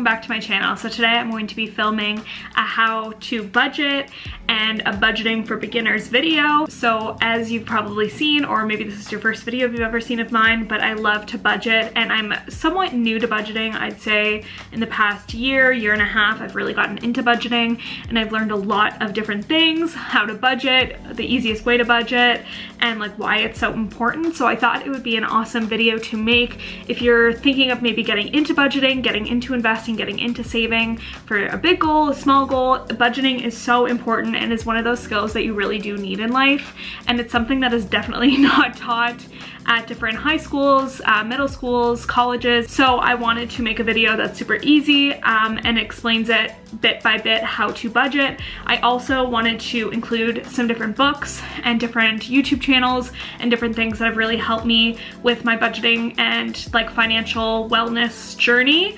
back to my channel. So today I'm going to be filming a how to budget and a budgeting for beginners video. So as you've probably seen, or maybe this is your first video if you've ever seen of mine, but I love to budget and I'm somewhat new to budgeting. I'd say in the past year and a half, I've really gotten into budgeting and I've learned a lot of different things, how to budget, the easiest way to budget, and like why it's so important. So I thought it would be an awesome video to make if you're thinking of maybe getting into budgeting, getting into investing, getting into saving for a big goal, a small goal. Budgeting is so important and is one of those skills that you really do need in life. And it's something that is definitely not taught at different high schools, middle schools, colleges. So I wanted to make a video that's super easy and explains it bit by bit how to budget. I also wanted to include some different books and different YouTube channels and different things that have really helped me with my budgeting and like financial wellness journey.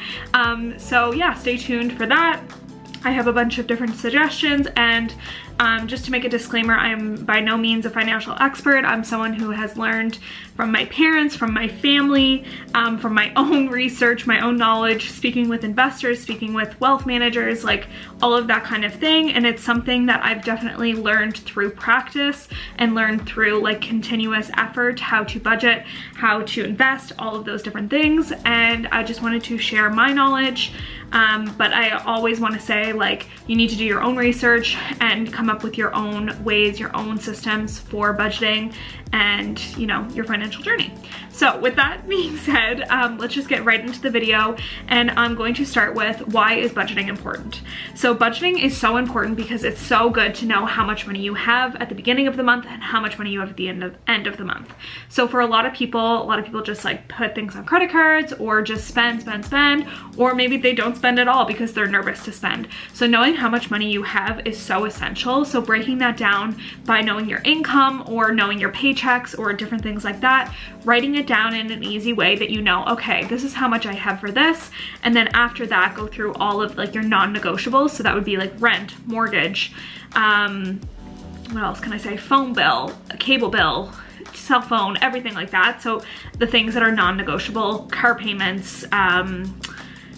So yeah, stay tuned for that. I have a bunch of different suggestions, and just to make a disclaimer, I am by no means a financial expert. I'm someone who has learned from my parents, from my family, from my own research, my own knowledge, speaking with investors, speaking with wealth managers, like all of that kind of thing. And it's something that I've definitely learned through practice and learned through like continuous effort, how to budget, how to invest, all of those different things. And I just wanted to share my knowledge. But I always want to say, like, you need to do your own research and come up with your own ways, your own systems for budgeting and, you know, your financial journey. So with that being said, let's just get right into the video, and I'm going to start with why is budgeting important. So budgeting is so important because it's so good to know how much money you have at the beginning of the month and how much money you have at the end of the month. So for a lot of people just like put things on credit cards or just spend, or maybe they don't spend at all because they're nervous to spend. So knowing how much money you have is so essential. So breaking that down by knowing your income or knowing your paychecks or different things like that, writing it down in an easy way that you know, okay, this is how much I have for this. And then after that, go through all of like your non-negotiables. So that would be like rent, mortgage, what else can I say? Phone bill, cable bill, cell phone, everything like that. So the things that are non-negotiable, car payments,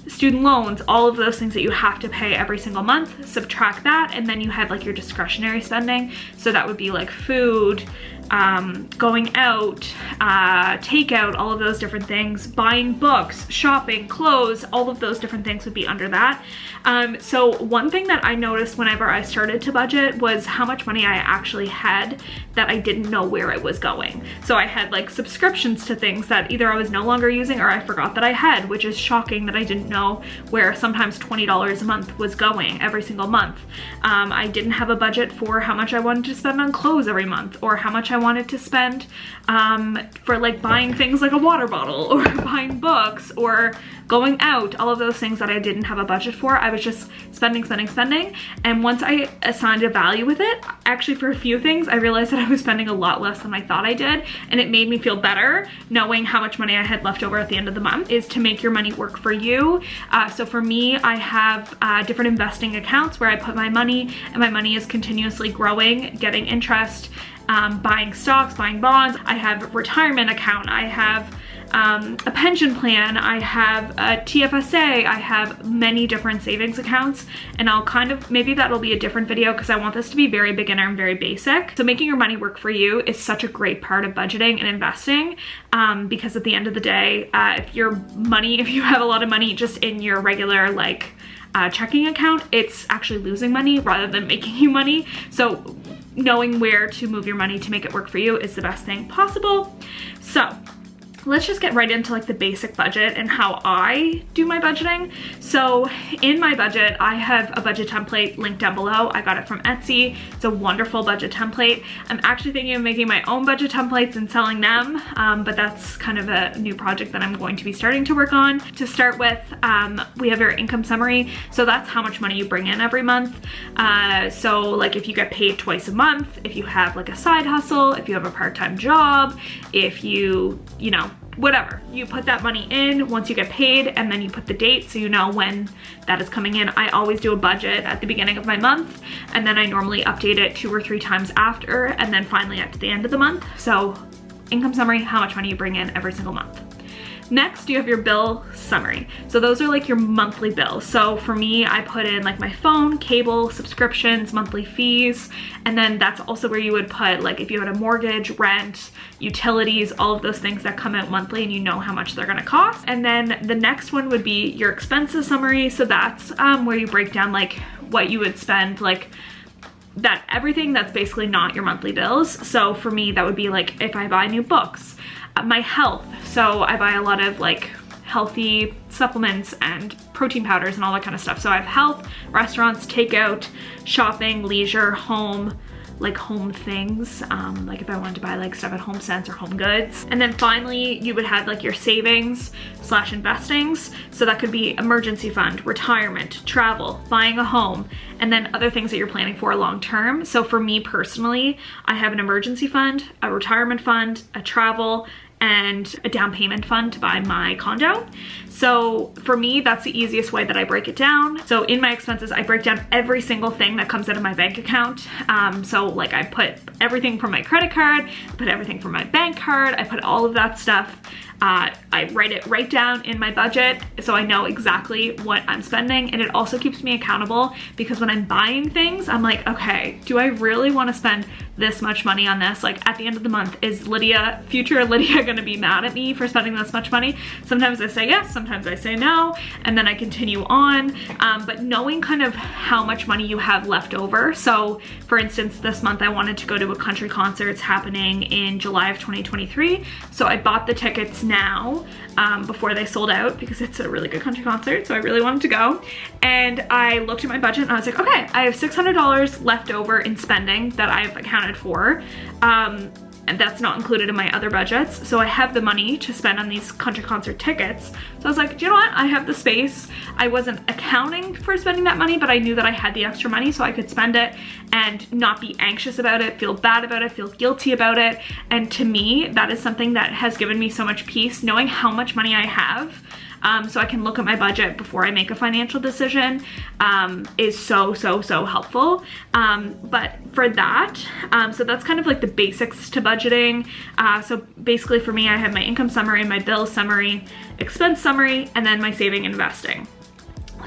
student loans, all of those things that you have to pay every single month, subtract that, and then you have like your discretionary spending. So that would be like food, going out, takeout, all of those different things, buying books, shopping, clothes, all of those different things would be under that. So one thing that I noticed whenever I started to budget was how much money I actually had that I didn't know where it was going. So I had like subscriptions to things that either I was no longer using or I forgot that I had, which is shocking that I didn't know where sometimes $20 a month was going every single month. I didn't have a budget for how much I wanted to spend on clothes every month or how much I wanted to spend for like buying things like a water bottle or buying books or going out, all of those things that I didn't have a budget for. I was just spending. And once I assigned a value with it, actually for a few things, I realized that I was spending a lot less than I thought I did. And it made me feel better knowing how much money I had left over at the end of the month. Is to make your money work for you. So for me, I have different investing accounts where I put my money, and my money is continuously growing, getting interest, buying stocks, buying bonds. I have a retirement account. I have a pension plan. I have a TFSA. I have many different savings accounts, and I'll kind of, maybe that'll be a different video because I want this to be very beginner and very basic. So making your money work for you is such a great part of budgeting and investing, because at the end of the day, if you have a lot of money just in your regular like checking account, it's actually losing money rather than making you money. So knowing where to move your money to make it work for you is the best thing possible. So let's just get right into like the basic budget and how I do my budgeting. So in my budget, I have a budget template linked down below. I got it from Etsy. It's a wonderful budget template. I'm actually thinking of making my own budget templates and selling them, but that's kind of a new project that I'm going to be starting to work on. To start with, we have your income summary. So that's how much money you bring in every month. So like if you get paid twice a month, if you have like a side hustle, if you have a part-time job, if you know, whatever, you put that money in once you get paid, and then you put the date so you know when that is coming in. I always do a budget at the beginning of my month, and then I normally update it 2 or 3 times after, and then finally at the end of the month. So income summary, how much money you bring in every single month. Next, you have your bill summary. So those are like your monthly bills. So for me, I put in like my phone, cable, subscriptions, monthly fees, and then that's also where you would put like if you had a mortgage, rent, utilities, all of those things that come out monthly and you know how much they're gonna cost. And then the next one would be your expenses summary. So that's where you break down like what you would spend, like that everything that's basically not your monthly bills. So for me, that would be like if I buy new books, my health. So I buy a lot of like healthy supplements and protein powders and all that kind of stuff. So I have health, restaurants, takeout, shopping, leisure, home, like home things, like if I wanted to buy like stuff at Home Sense or Home Goods. And then finally, you would have like your savings slash investings. So that could be emergency fund, retirement, travel, buying a home, and then other things that you're planning for long term. So for me personally, I have an emergency fund, a retirement fund, a travel, and a down payment fund to buy my condo. So for me, that's the easiest way that I break it down. So in my expenses, I break down every single thing that comes out of my bank account. So like I put everything from my credit card, I put everything from my bank card, I put all of that stuff. I write it right down in my budget so I know exactly what I'm spending, and it also keeps me accountable because when I'm buying things, I'm like, okay, do I really want to spend this much money on this? Like at the end of the month, is Lydia, future Lydia, gonna be mad at me for spending this much money? Sometimes I say yes, sometimes I say no, and then I continue on. But knowing kind of how much money you have left over. So for instance, this month I wanted to go to a country concert. It's happening in July of 2023. So I bought the tickets now before they sold out because it's a really good country concert, so I really wanted to go. And I looked at my budget and I was like, okay, I have $600 left over in spending that I've accounted for, and that's not included in my other budgets. So I have the money to spend on these country concert tickets. So I was like, do you know what? I have the space. I wasn't accounting for spending that money, but I knew that I had the extra money so I could spend it and not be anxious about it, feel bad about it, feel guilty about it. And to me, that is something that has given me so much peace, knowing how much money I have. So I can look at my budget before I make a financial decision, is so helpful. But for that, so that's kind of like the basics to budgeting. So basically for me, I have my income summary, my bill summary, expense summary, and then my saving and investing.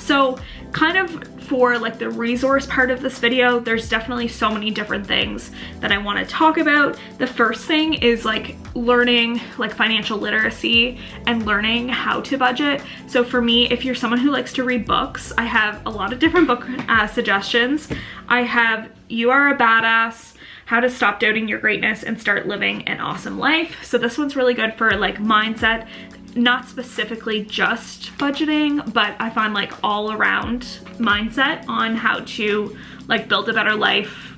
So kind of for like the resource part of this video, there's definitely so many different things that I want to talk about. The first thing is like learning like financial literacy and learning how to budget. So for me, if you're someone who likes to read books, I have a lot of different book suggestions. I have You Are a Badass, How to Stop Doubting Your Greatness and Start Living an Awesome Life. So this one's really good for like mindset, not specifically just budgeting, but I find like all around mindset on how to like build a better life.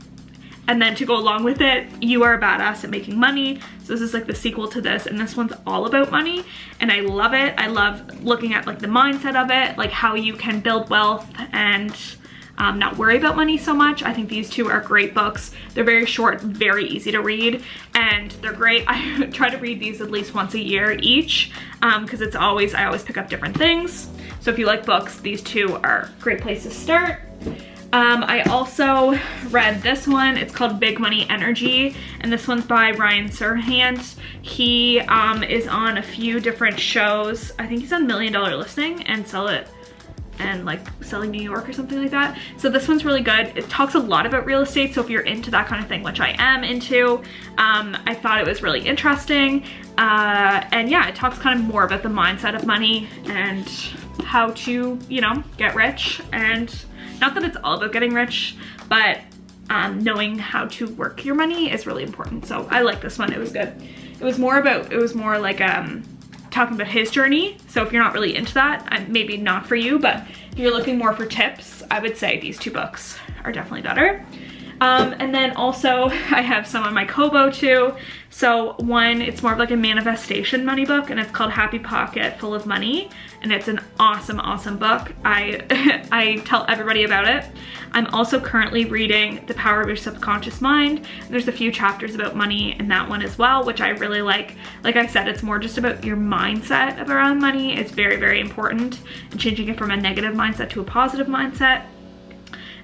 And then to go along with it, You Are a Badass at Making Money. So this is like the sequel to this, and this one's all about money, and I love it. I love looking at like the mindset of it, like how you can build wealth and not worry about money so much. I think these two are great books. They're very short, very easy to read, and they're great. I try to read these at least once a year each, because I always pick up different things. So if you like books, these two are a great place to start. I also read this one. It's called Big Money Energy, and this one's by Ryan Serhant. He is on a few different shows. I think he's on $1 Million Listing and Sell It and like Selling New York or something like that. So this one's really good. It talks a lot about real estate, so if you're into that kind of thing, which I am into, I thought it was really interesting. And yeah, it talks kind of more about the mindset of money and how to, you know, get rich. And not that it's all about getting rich, but knowing how to work your money is really important. So I like this one. It was good. It was more like talking about his journey. So if you're not really into that, maybe not for you, but if you're looking more for tips, I would say these two books are definitely better. And then also I have some on my Kobo too. So one, it's more of like a manifestation money book, and it's called Happy Pocket Full of Money. And it's an awesome book. I tell everybody about it. I'm also currently reading The Power of Your Subconscious Mind. There's a few chapters about money in that one as well, which I really like. Like I said, it's more just about your mindset around money. It's very important, and changing it from a negative mindset to a positive mindset.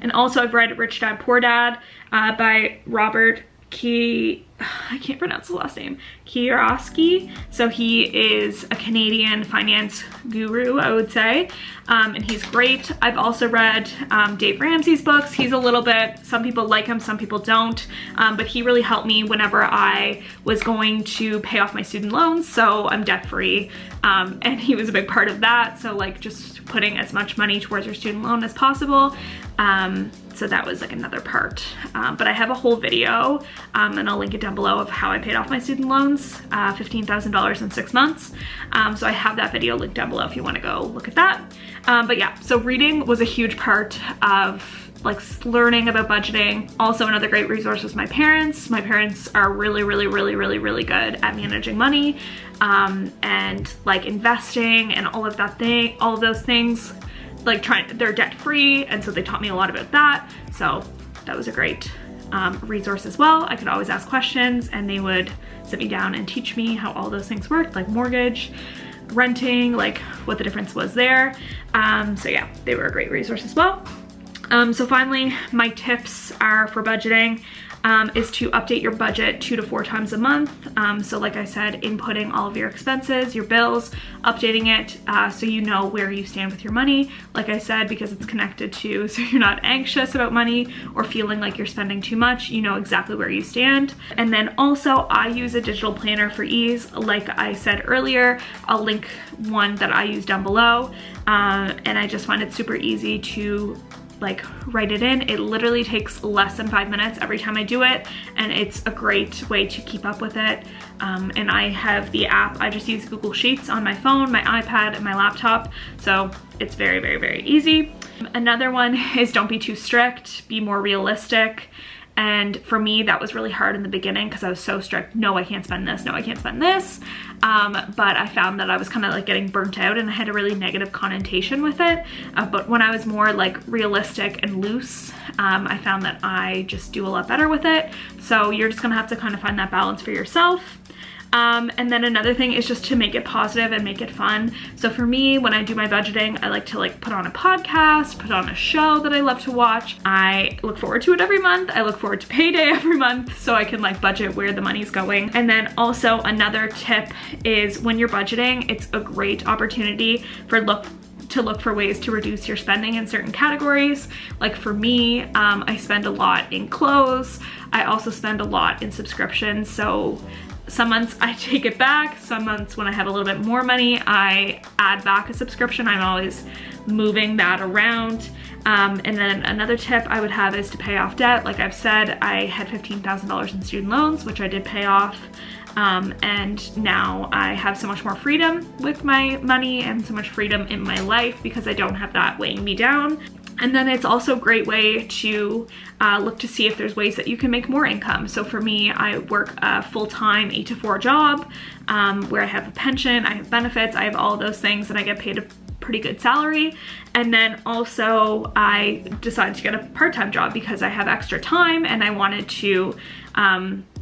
And also I've read Rich Dad Poor Dad by Robert I can't pronounce the last name, Kioski. So he is a Canadian finance guru, I would say, and he's great. I've also read Dave Ramsey's books. He's a little bit, some people like him, some people don't, but he really helped me whenever I was going to pay off my student loans, so I'm debt free, and he was a big part of that. So like just putting as much money towards your student loan as possible. So that was like another part, but I have a whole video, and I'll link it down below, of how I paid off my student loans, $15,000 in 6 months. So I have that video linked down below if you want to go look at that. But yeah, so reading was a huge part of like learning about budgeting. Also another great resource was my parents. My parents are really good at managing money, and like investing and all of those things. Like they're debt free, and so they taught me a lot about that. So that was a great resource as well. I could always ask questions and they would sit me down and teach me how all those things worked, like mortgage, renting, like what the difference was there. So yeah, they were a great resource as well. So finally, my tips are for budgeting. Is to update your budget 2 to 4 times a month. So like I said, inputting all of your expenses, your bills, updating it so you know where you stand with your money. Like I said, because it's connected to, so you're not anxious about money or feeling like you're spending too much, you know exactly where you stand. And then also I use a digital planner for ease. Like I said earlier, I'll link one that I use down below, and I just find it super easy to like write it in. It literally takes less than 5 minutes every time I do it, and it's a great way to keep up with it. And I have the app, I just use Google Sheets on my phone, my iPad, and my laptop, so it's very easy. Another one is don't be too strict, be more realistic. And for me, that was really hard in the beginning because I was so strict. No, I can't spend this. No, I can't spend this. But I found that I was kind of like getting burnt out, and I had a really negative connotation with it. But when I was more like realistic and loose, I found that I just do a lot better with it. So you're just gonna have to kind of find that balance for yourself. And then another thing is just to make it positive and make it fun. So for me, when I do my budgeting, I like to like put on a podcast, put on a show that I love to watch. I look forward to it every month. I look forward to payday every month so I can like budget where the money's going. And then also another tip is when you're budgeting, it's a great opportunity to look for ways to reduce your spending in certain categories. Like for me, I spend a lot in clothes. I also spend a lot in subscriptions. So some months I take it back. Some months when I have a little bit more money, I add back a subscription. I'm always moving that around. And then another tip I would have is to pay off debt. Like I've said, I had $15,000 in student loans, which I did pay off. And now I have so much more freedom with my money and so much freedom in my life because I don't have that weighing me down. And then it's also a great way to look to see if there's ways that you can make more income. So for me, I work a full-time 8 to 4 job where I have a pension, I have benefits, I have all those things, and I get paid a pretty good salary. And then also I decided to get a part-time job because I have extra time and I wanted to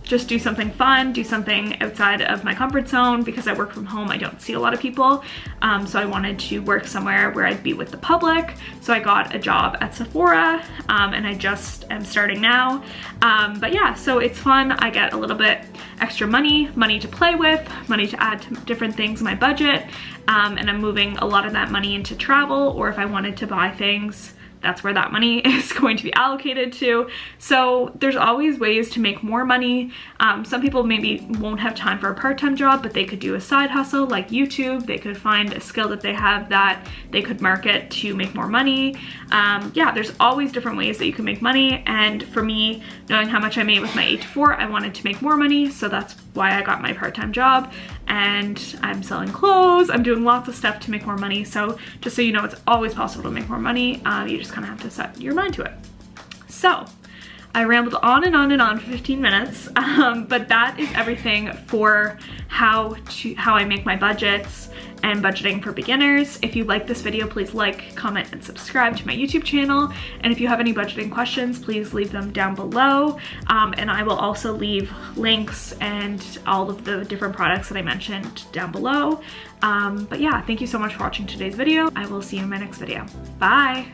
just do something fun, do something outside of my comfort zone. Because I work from home, I don't see a lot of people. So I wanted to work somewhere where I'd be with the public. So I got a job at Sephora, and I just am starting now. But yeah, so it's fun. I get a little bit extra money to play with, money to add to different things in my budget. And I'm moving a lot of that money into travel, or if I wanted to buy things, that's where that money is going to be allocated to. So there's always ways to make more money. Some people maybe won't have time for a part-time job, but they could do a side hustle like YouTube. They could find a skill that they have that they could market to make more money. Yeah, there's always different ways that you can make money. And for me, knowing how much I made with my 8 to 4, I wanted to make more money. So that's why I got my part-time job. And I'm selling clothes. I'm doing lots of stuff to make more money. So just so you know, it's always possible to make more money. You just kind of have to set your mind to it. So I rambled on and on and on for 15 minutes, but that is everything for how I make my budgets and budgeting for beginners. If you like this video, please like, comment, and subscribe to my YouTube channel. And if you have any budgeting questions, please leave them down below. And I will also leave links and all of the different products that I mentioned down below. But yeah, thank you so much for watching today's video. I will see you in my next video. Bye.